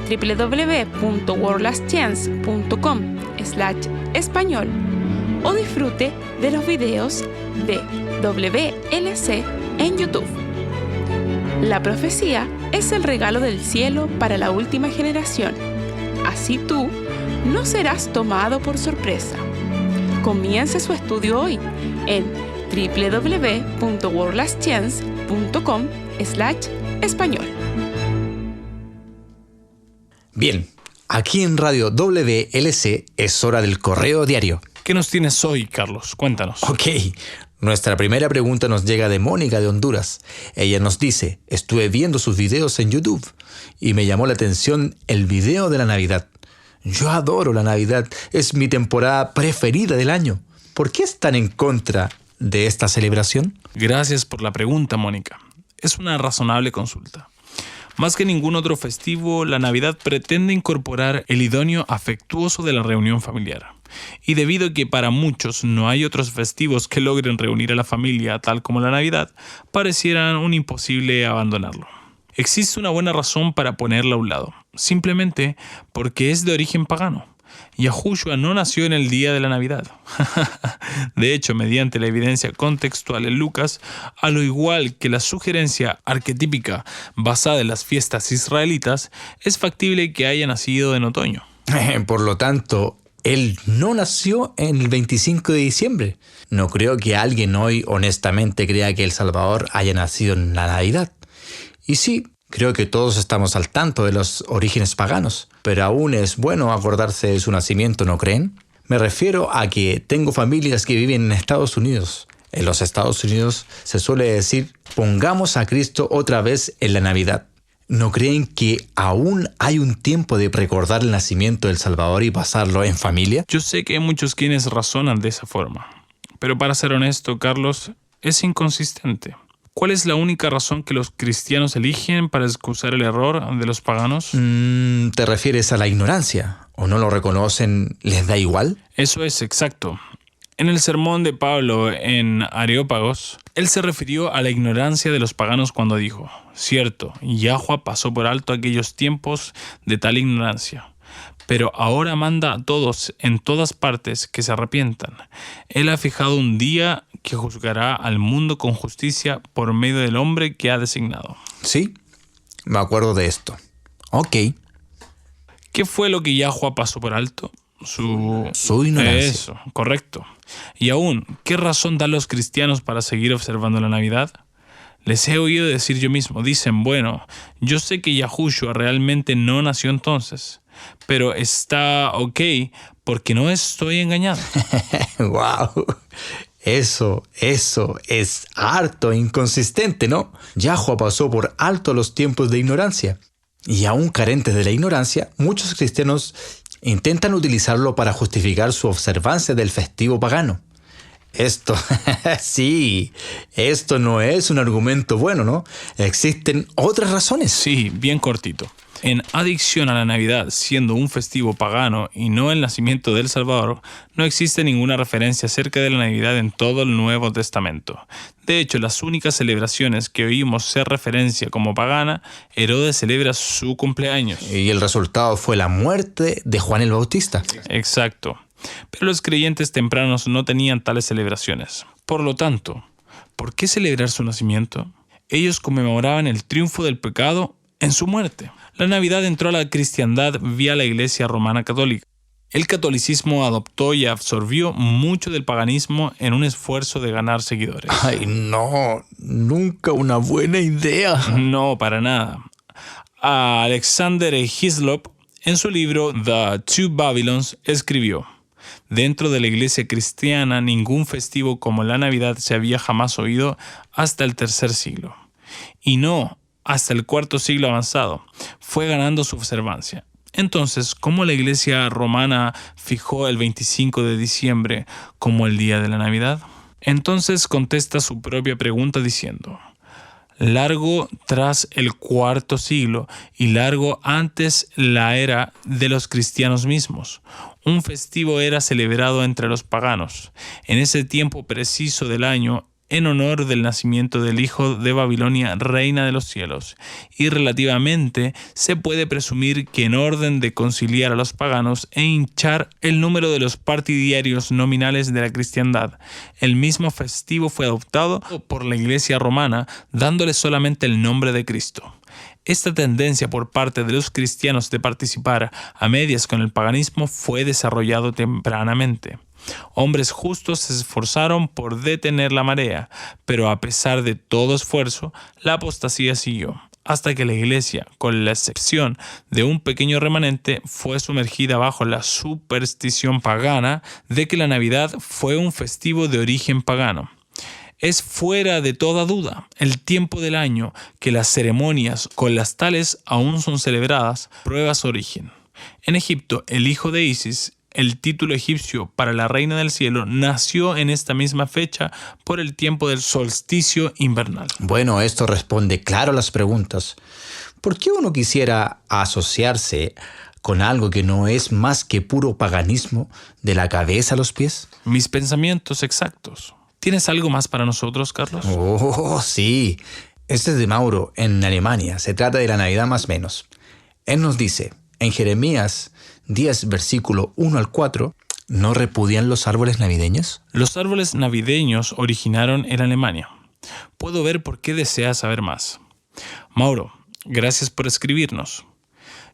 www.worldlastchance.com/español o disfrute de los videos de WLC en YouTube. La profecía es el regalo del cielo para la última generación. Así tú no serás tomado por sorpresa. Comience su estudio hoy en www.worldlastchance.com/español. Bien, aquí en Radio WLC es hora del correo diario. ¿Qué nos tienes hoy, Carlos? Cuéntanos. Ok, nuestra primera pregunta nos llega de Mónica de Honduras. Ella nos dice: estuve viendo sus videos en YouTube y me llamó la atención el video de la Navidad. Yo adoro la Navidad, es mi temporada preferida del año. ¿Por qué están en contra de esta celebración? Gracias por la pregunta, Mónica. Es una razonable consulta. Más que ningún otro festivo, la Navidad pretende incorporar el idóneo afectuoso de la reunión familiar. Y debido a que para muchos no hay otros festivos que logren reunir a la familia tal como la Navidad, parecieran un imposible abandonarlo. Existe una buena razón para ponerla a un lado, simplemente porque es de origen pagano. Yahushua no nació en el día de la Navidad. De hecho, mediante la evidencia contextual en Lucas, a lo igual que la sugerencia arquetípica basada en las fiestas israelitas, es factible que haya nacido en otoño. Por lo tanto, él no nació en el 25 de diciembre. No creo que alguien hoy honestamente crea que el Salvador haya nacido en la Navidad. Y sí, creo que todos estamos al tanto de los orígenes paganos, pero aún es bueno acordarse de su nacimiento, ¿no creen? Me refiero a que tengo familias que viven en Estados Unidos. En los Estados Unidos se suele decir: pongamos a Cristo otra vez en la Navidad. ¿No creen que aún hay un tiempo de recordar el nacimiento del Salvador y pasarlo en familia? Yo sé que hay muchos quienes razonan de esa forma, pero para ser honesto, Carlos, es inconsistente. ¿Cuál es la única razón que los cristianos eligen para excusar el error de los paganos? ¿Te refieres a la ignorancia? ¿O no lo reconocen? ¿Les da igual? Eso es exacto. En el sermón de Pablo en Areópagos, él se refirió a la ignorancia de los paganos cuando dijo: cierto, Yahuwah pasó por alto aquellos tiempos de tal ignorancia, pero ahora manda a todos en todas partes que se arrepientan. Él ha fijado un día que juzgará al mundo con justicia por medio del hombre que ha designado. Sí, me acuerdo de esto. Ok. ¿Qué fue lo que Yahuwah pasó por alto? Su ignorancia. Eso, correcto. Y aún, ¿qué razón dan los cristianos para seguir observando la Navidad? Les he oído decir yo mismo, dicen: bueno, yo sé que Yahushua realmente no nació entonces, pero está ok porque no estoy engañado. ¡Wow! Eso es harto inconsistente, ¿no? Yahuwah pasó por alto los tiempos de ignorancia. Y aún carentes de la ignorancia, muchos cristianos intentan utilizarlo para justificar su observancia del festivo pagano. Esto no es un argumento bueno, ¿no? Existen otras razones. Sí, bien cortito. En adicción a la Navidad, siendo un festivo pagano y no el nacimiento del Salvador, no existe ninguna referencia acerca de la Navidad en todo el Nuevo Testamento. De hecho, las únicas celebraciones que oímos ser referencia como pagana, Herodes celebra su cumpleaños. Y el resultado fue la muerte de Juan el Bautista. Exacto. Pero los creyentes tempranos no tenían tales celebraciones. Por lo tanto, ¿por qué celebrar su nacimiento? Ellos conmemoraban el triunfo del pecado en su muerte. La Navidad entró a la cristiandad vía la Iglesia Romana Católica. El catolicismo adoptó y absorbió mucho del paganismo en un esfuerzo de ganar seguidores. ¡Ay, no! Nunca una buena idea. No, para nada. Alexander Hislop, en su libro The Two Babylons, escribió: Dentro de la iglesia cristiana, ningún festivo como la Navidad se había jamás oído hasta el tercer siglo. Y no hasta el cuarto siglo avanzado. Fue ganando su observancia. Entonces, ¿cómo la iglesia romana fijó el 25 de diciembre como el día de la Navidad? Entonces contesta su propia pregunta diciendo: largo tras el cuarto siglo y largo antes la era de los cristianos mismos. Un festivo era celebrado entre los paganos, en ese tiempo preciso del año, en honor del nacimiento del hijo de Babilonia, reina de los cielos, y relativamente se puede presumir que en orden de conciliar a los paganos e hinchar el número de los partidarios nominales de la cristiandad, el mismo festivo fue adoptado por la Iglesia romana, dándole solamente el nombre de Cristo. Esta tendencia por parte de los cristianos de participar a medias con el paganismo fue desarrollado tempranamente. Hombres justos se esforzaron por detener la marea, pero a pesar de todo esfuerzo, la apostasía siguió, hasta que la Iglesia, con la excepción de un pequeño remanente, fue sumergida bajo la superstición pagana de que la Navidad fue un festivo de origen pagano. Es fuera de toda duda el tiempo del año que las ceremonias con las tales aún son celebradas, prueba su origen. En Egipto, el hijo de Isis, el título egipcio para la reina del cielo, nació en esta misma fecha por el tiempo del solsticio invernal. Bueno, esto responde claro a las preguntas. ¿Por qué uno quisiera asociarse con algo que no es más que puro paganismo de la cabeza a los pies? Mis pensamientos exactos. ¿Tienes algo más para nosotros, Carlos? Oh, sí. Este es de Mauro, en Alemania. Se trata de la Navidad más o menos. Él nos dice, en Jeremías 10, versículo 1 al 4, ¿no repudian los árboles navideños? Los árboles navideños originaron en Alemania. Puedo ver por qué deseas saber más. Mauro, gracias por escribirnos.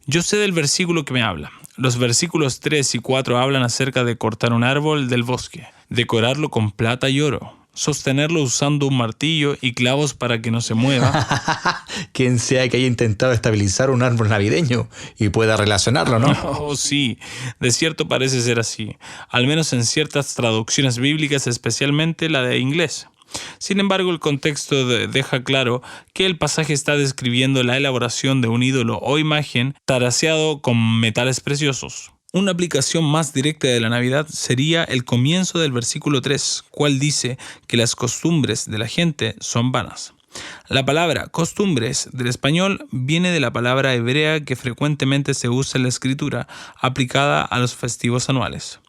Yo sé del versículo que me habla. Los versículos 3 y 4 hablan acerca de cortar un árbol del bosque, decorarlo con plata y oro, sostenerlo usando un martillo y clavos para que no se mueva. Quien sea que haya intentado estabilizar un árbol navideño y pueda relacionarlo, ¿no? Oh, sí, de cierto parece ser así, al menos en ciertas traducciones bíblicas, especialmente la de inglés. Sin embargo, el contexto deja claro que el pasaje está describiendo la elaboración de un ídolo o imagen taraseado con metales preciosos. Una aplicación más directa de la Navidad sería el comienzo del versículo 3, cual dice que las costumbres de la gente son vanas. La palabra costumbres del español viene de la palabra hebrea que frecuentemente se usa en la escritura, aplicada a los festivos anuales.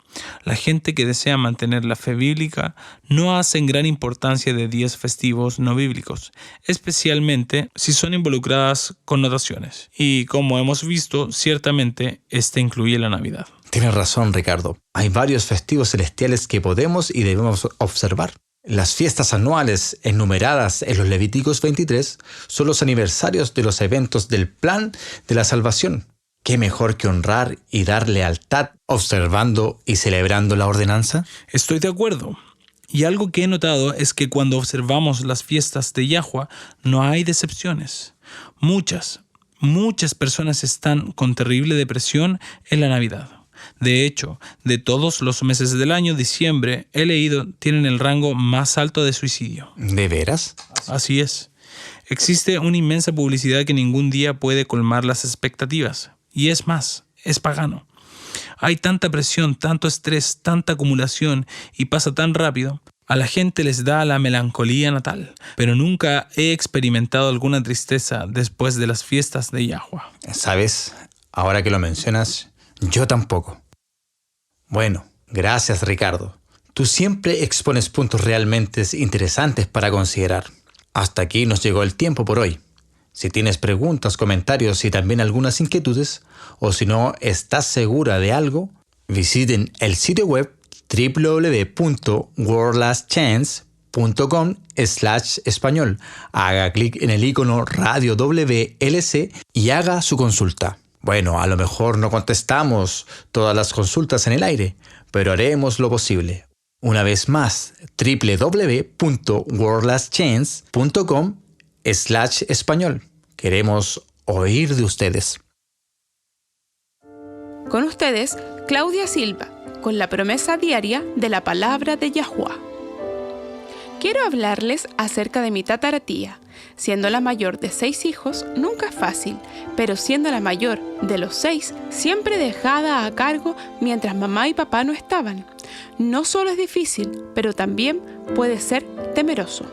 La gente que desea mantener la fe bíblica no hace gran importancia de días festivos no bíblicos, especialmente si son involucradas connotaciones. Y como hemos visto, ciertamente este incluye la Navidad. Tienes razón, Ricardo. Hay varios festivos celestiales que podemos y debemos observar. Las fiestas anuales enumeradas en los Levíticos 23 son los aniversarios de los eventos del plan de la salvación. ¿Qué mejor que honrar y dar lealtad observando y celebrando la ordenanza? Estoy de acuerdo. Y algo que he notado es que cuando observamos las fiestas de Yahweh no hay decepciones. Muchas personas están con terrible depresión en la Navidad. De hecho, de todos los meses del año, diciembre, he leído, tienen el rango más alto de suicidio. ¿De veras? Así es. Existe una inmensa publicidad que ningún día puede colmar las expectativas. Y es más, es pagano. Hay tanta presión, tanto estrés, tanta acumulación y pasa tan rápido. A la gente les da la melancolía natal, pero nunca he experimentado alguna tristeza después de las fiestas de Yahweh. ¿Sabes? Ahora que lo mencionas, yo tampoco. Bueno, gracias, Ricardo. Tú siempre expones puntos realmente interesantes para considerar. Hasta aquí nos llegó el tiempo por hoy. Si tienes preguntas, comentarios y también algunas inquietudes, o si no estás segura de algo, visiten el sitio web www.worldlastchance.com/español. Haga clic en el icono Radio WLC y haga su consulta. Bueno, a lo mejor no contestamos todas las consultas en el aire, pero haremos lo posible. Una vez más, www.worldlastchance.com/español. Queremos oír de ustedes. Con ustedes, Claudia Silva, con la promesa diaria de la palabra de Yahuwah. Quiero hablarles acerca de mi tataratía. Siendo la mayor de 6 hijos, nunca es fácil, pero siendo la mayor de los 6, siempre dejada a cargo mientras mamá y papá no estaban. No solo es difícil, pero también puede ser temeroso.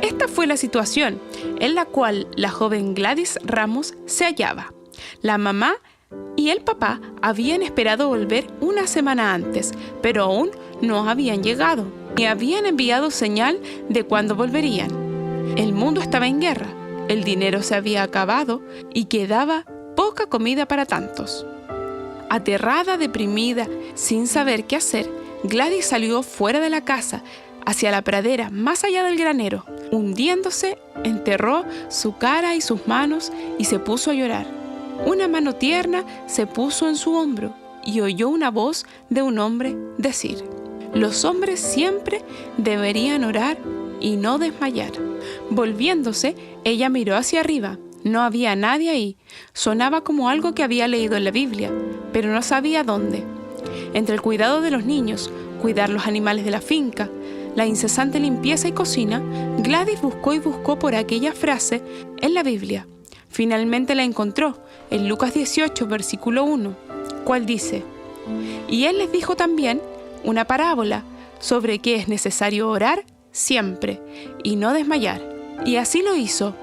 Esta fue la situación en la cual la joven Gladys Ramos se hallaba. La mamá y el papá habían esperado volver una semana antes, pero aún no habían llegado, ni habían enviado señal de cuándo volverían. El mundo estaba en guerra, el dinero se había acabado y quedaba poca comida para tantos. Aterrada, deprimida, sin saber qué hacer, Gladys salió fuera de la casa, hacia la pradera más allá del granero. Hundiéndose, enterró su cara y sus manos y se puso a llorar. Una mano tierna se puso en su hombro y oyó una voz de un hombre decir: los hombres siempre deberían orar y no desmayar. Volviéndose, ella miró hacia arriba. No había nadie ahí. Sonaba como algo que había leído en la Biblia, pero no sabía dónde. Entre el cuidado de los niños, cuidar los animales de la finca, la incesante limpieza y cocina, Gladys buscó y buscó por aquella frase en la Biblia. Finalmente la encontró en Lucas 18, versículo 1, cual dice: y él les dijo también una parábola sobre que es necesario orar siempre y no desmayar. Y así lo hizo.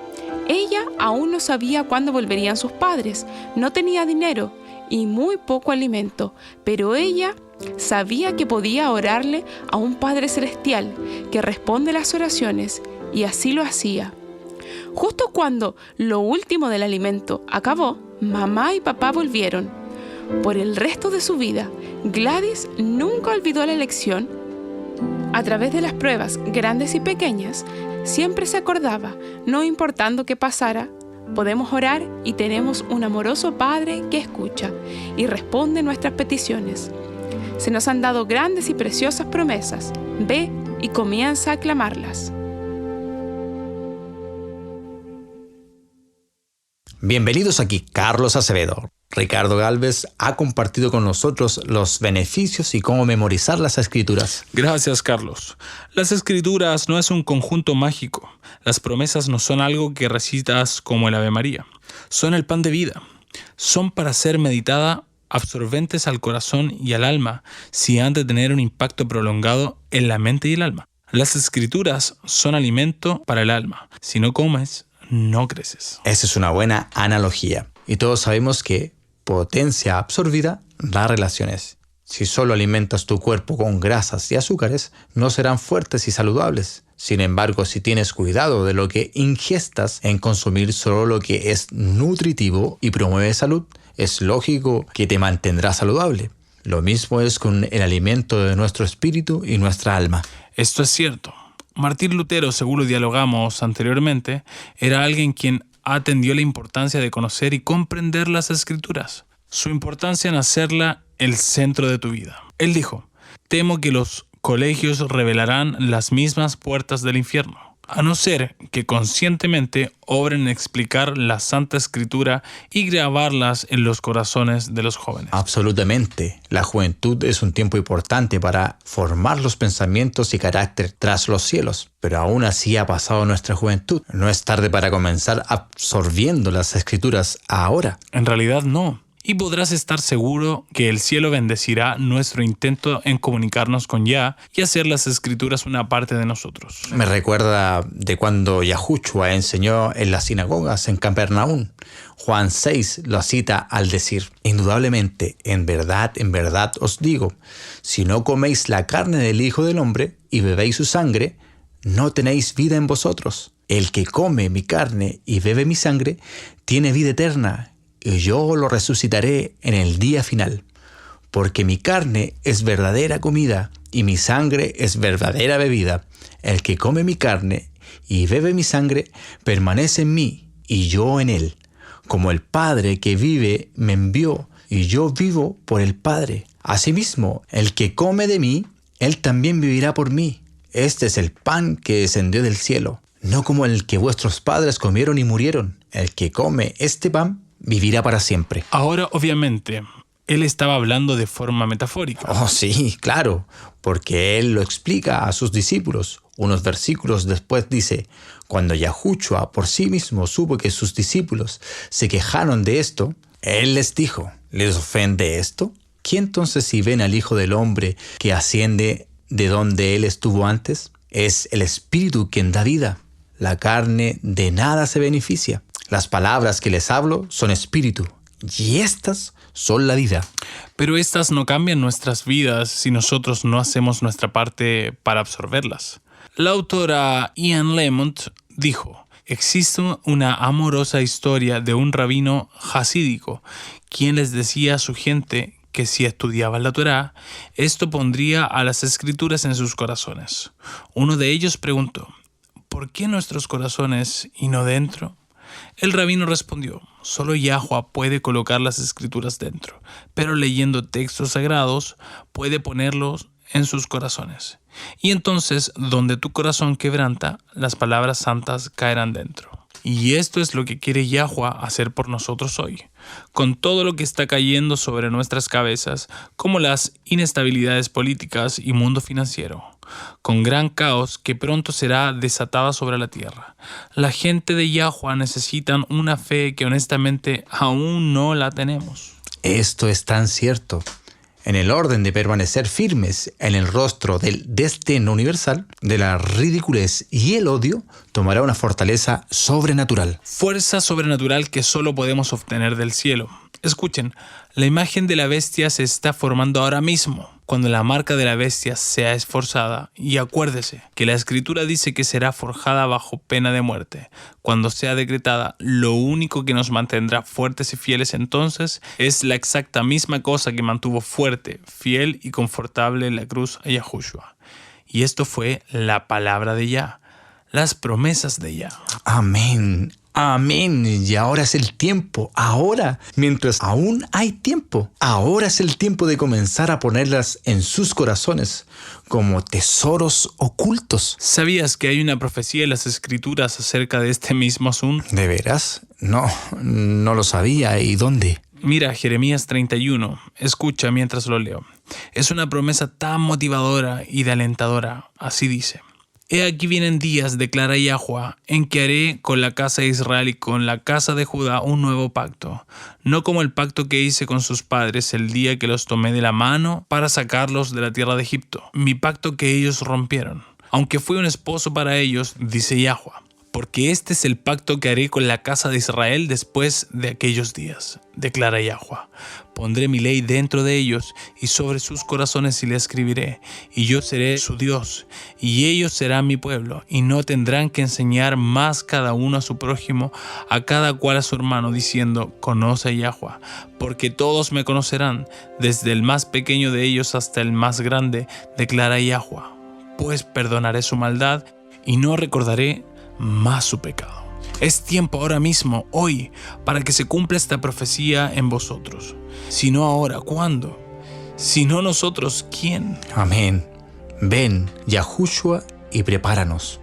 Ella aún no sabía cuándo volverían sus padres, no tenía dinero y muy poco alimento, pero ella sabía que podía orarle a un Padre Celestial que responde las oraciones, y así lo hacía. Justo cuando lo último del alimento acabó, mamá y papá volvieron. Por el resto de su vida, Gladys nunca olvidó la lección. A través de las pruebas grandes y pequeñas, siempre se acordaba, no importando qué pasara, podemos orar y tenemos un amoroso Padre que escucha y responde nuestras peticiones. Se nos han dado grandes y preciosas promesas. Ve y comienza a clamarlas. Bienvenidos aquí, Carlos Acevedo. Ricardo Galvez ha compartido con nosotros los beneficios y cómo memorizar las Escrituras. Gracias, Carlos. Las Escrituras no es un conjunto mágico. Las promesas no son algo que recitas como el Ave María. Son el pan de vida. Son para ser meditada, absorbentes al corazón y al alma, si han de tener un impacto prolongado en la mente y el alma. Las Escrituras son alimento para el alma. Si no comes, no creces. Esa es una buena analogía. Y todos sabemos que potencia absorbida da relaciones. Si solo alimentas tu cuerpo con grasas y azúcares, no serán fuertes y saludables. Sin embargo, si tienes cuidado de lo que ingestas en consumir solo lo que es nutritivo y promueve salud, es lógico que te mantendrá saludable. Lo mismo es con el alimento de nuestro espíritu y nuestra alma. Esto es cierto. Martín Lutero, según lo dialogamos anteriormente, era alguien quien atendió la importancia de conocer y comprender las Escrituras, su importancia en hacerla el centro de tu vida. Él dijo: temo que los colegios revelarán las mismas puertas del infierno, a no ser que conscientemente obren en explicar la Santa Escritura y grabarlas en los corazones de los jóvenes. Absolutamente. La juventud es un tiempo importante para formar los pensamientos y carácter tras los cielos. Pero aún así ha pasado nuestra juventud. No es tarde para comenzar absorbiendo las Escrituras ahora. En realidad no. Y podrás estar seguro que el cielo bendecirá nuestro intento en comunicarnos con Yah y hacer las Escrituras una parte de nosotros. Me recuerda de cuando Yahushua enseñó en las sinagogas en Capernaum. Juan 6 lo cita al decir: indudablemente, en verdad os digo, si no coméis la carne del Hijo del Hombre y bebéis su sangre, no tenéis vida en vosotros. El que come mi carne y bebe mi sangre tiene vida eterna, y yo lo resucitaré en el día final. Porque mi carne es verdadera comida y mi sangre es verdadera bebida. El que come mi carne y bebe mi sangre permanece en mí y yo en él. Como el Padre que vive me envió y yo vivo por el Padre. Asimismo, el que come de mí, él también vivirá por mí. Este es el pan que descendió del cielo, no como el que vuestros padres comieron y murieron. El que come este pan vivirá para siempre. Ahora, obviamente, Él estaba hablando de forma metafórica. Oh, sí, claro, porque él lo explica a sus discípulos. Unos versículos después dice: cuando Yahushua por sí mismo supo que sus discípulos se quejaron de esto, él les dijo: ¿les ofende esto? ¿Quién entonces, si ven al Hijo del Hombre que asciende de donde él estuvo antes? Es el Espíritu quien da vida. La carne de nada se beneficia. Las palabras que les hablo son espíritu, y estas son la vida. Pero estas no cambian nuestras vidas si nosotros no hacemos nuestra parte para absorberlas. La autora Ian Lemont dijo: existe una amorosa historia de un rabino hasídico, quien les decía a su gente que si estudiaban la Torá, esto pondría a las escrituras en sus corazones. Uno de ellos preguntó: ¿por qué nuestros corazones y no dentro? El rabino respondió: solo Yahuwah puede colocar las escrituras dentro, pero leyendo textos sagrados puede ponerlos en sus corazones. Y entonces, donde tu corazón quebranta, las palabras santas caerán dentro. Y esto es lo que quiere Yahuwah hacer por nosotros hoy, con todo lo que está cayendo sobre nuestras cabezas, como las inestabilidades políticas y mundo financiero, con gran caos que pronto será desatada sobre la tierra. La gente de Yahuwah necesitan una fe que honestamente aún no la tenemos. Esto es tan cierto. En el orden de permanecer firmes en el rostro del destino universal, de la ridiculez y el odio, tomará una fortaleza sobrenatural. Fuerza sobrenatural que solo podemos obtener del cielo. Escuchen, la imagen de la bestia se está formando ahora mismo, cuando la marca de la bestia sea esforzada. Y acuérdese que la Escritura dice que será forjada bajo pena de muerte. Cuando sea decretada, lo único que nos mantendrá fuertes y fieles entonces es la exacta misma cosa que mantuvo fuerte, fiel y confortable en la cruz a Yahushua. Y esto fue la palabra de Yah, las promesas de Yah. Amén. Amén. Y ahora es el tiempo. Ahora, mientras aún hay tiempo. Ahora es el tiempo de comenzar a ponerlas en sus corazones como tesoros ocultos. ¿Sabías que hay una profecía en las Escrituras acerca de este mismo asunto? ¿De veras? No lo sabía. ¿Y dónde? Mira, Jeremías 31. Escucha mientras lo leo. Es una promesa tan motivadora y de alentadora. Así dice: he aquí vienen días, declara Yahuwah, en que haré con la casa de Israel y con la casa de Judá un nuevo pacto, no como el pacto que hice con sus padres el día que los tomé de la mano para sacarlos de la tierra de Egipto, mi pacto que ellos rompieron, aunque fui un esposo para ellos, dice Yahuwah. Porque este es el pacto que haré con la casa de Israel después de aquellos días, declara Yahuwah. Pondré mi ley dentro de ellos y sobre sus corazones y le escribiré, y yo seré su Dios, y ellos serán mi pueblo, y no tendrán que enseñar más cada uno a su prójimo, a cada cual a su hermano, diciendo: conoce a Yahuwah, porque todos me conocerán, desde el más pequeño de ellos hasta el más grande, declara Yahuwah. Pues perdonaré su maldad y no recordaré más su pecado. Es tiempo ahora mismo, hoy, para que se cumpla esta profecía en vosotros. Si no ahora, ¿cuándo? Si no nosotros, ¿quién? Amén. Ven, Yahushua, y prepáranos.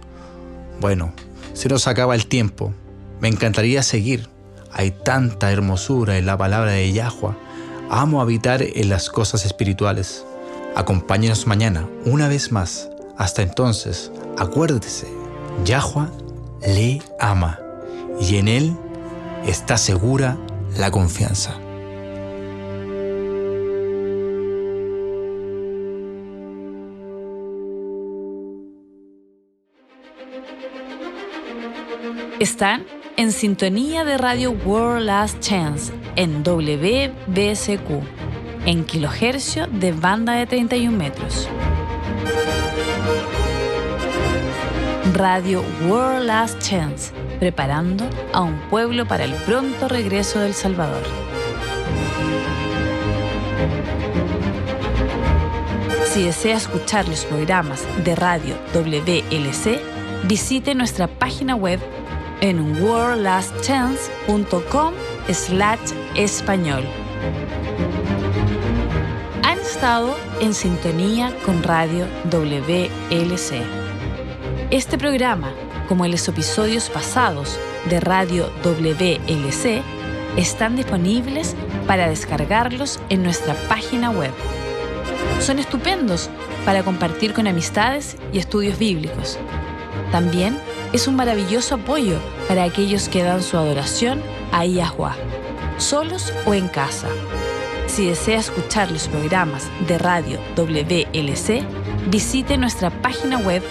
Bueno, se nos acaba el tiempo. Me encantaría seguir. Hay tanta hermosura en la palabra de Yahuwah. Amo habitar en las cosas espirituales. Acompáñenos mañana, una vez más. Hasta entonces, acuérdese, Yahuwah le ama y en él está segura la confianza. Están en sintonía de Radio World Last Chance en WBSQ, en kilohercio de banda de 31 metros. Radio World Last Chance, preparando a un pueblo para el pronto regreso del Salvador. Si desea escuchar los programas de Radio WLC, visite nuestra página web en worldlastchance.com/español. Han estado en sintonía con Radio WLC. Este programa, como los episodios pasados de Radio WLC, están disponibles para descargarlos en nuestra página web. Son estupendos para compartir con amistades y estudios bíblicos. También es un maravilloso apoyo para aquellos que dan su adoración a Yahuwah, solos o en casa. Si desea escuchar los programas de Radio WLC, visite nuestra página web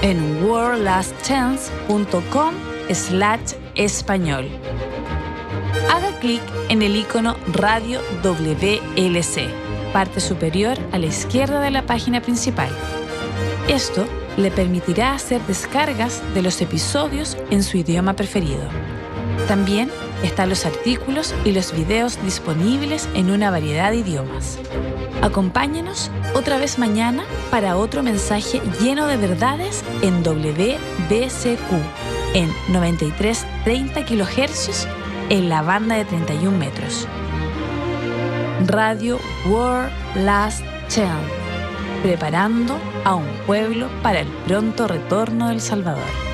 en worldlastchance.com/español. Haga clic en el icono Radio WLC, parte superior a la izquierda de la página principal. Esto le permitirá hacer descargas de los episodios en su idioma preferido. También están los artículos y los videos disponibles en una variedad de idiomas. Acompáñanos otra vez mañana para otro mensaje lleno de verdades en WBCQ, en 9330 kHz en la banda de 31 metros. Radio World Last Chance, preparando a un pueblo para el pronto retorno del Salvador.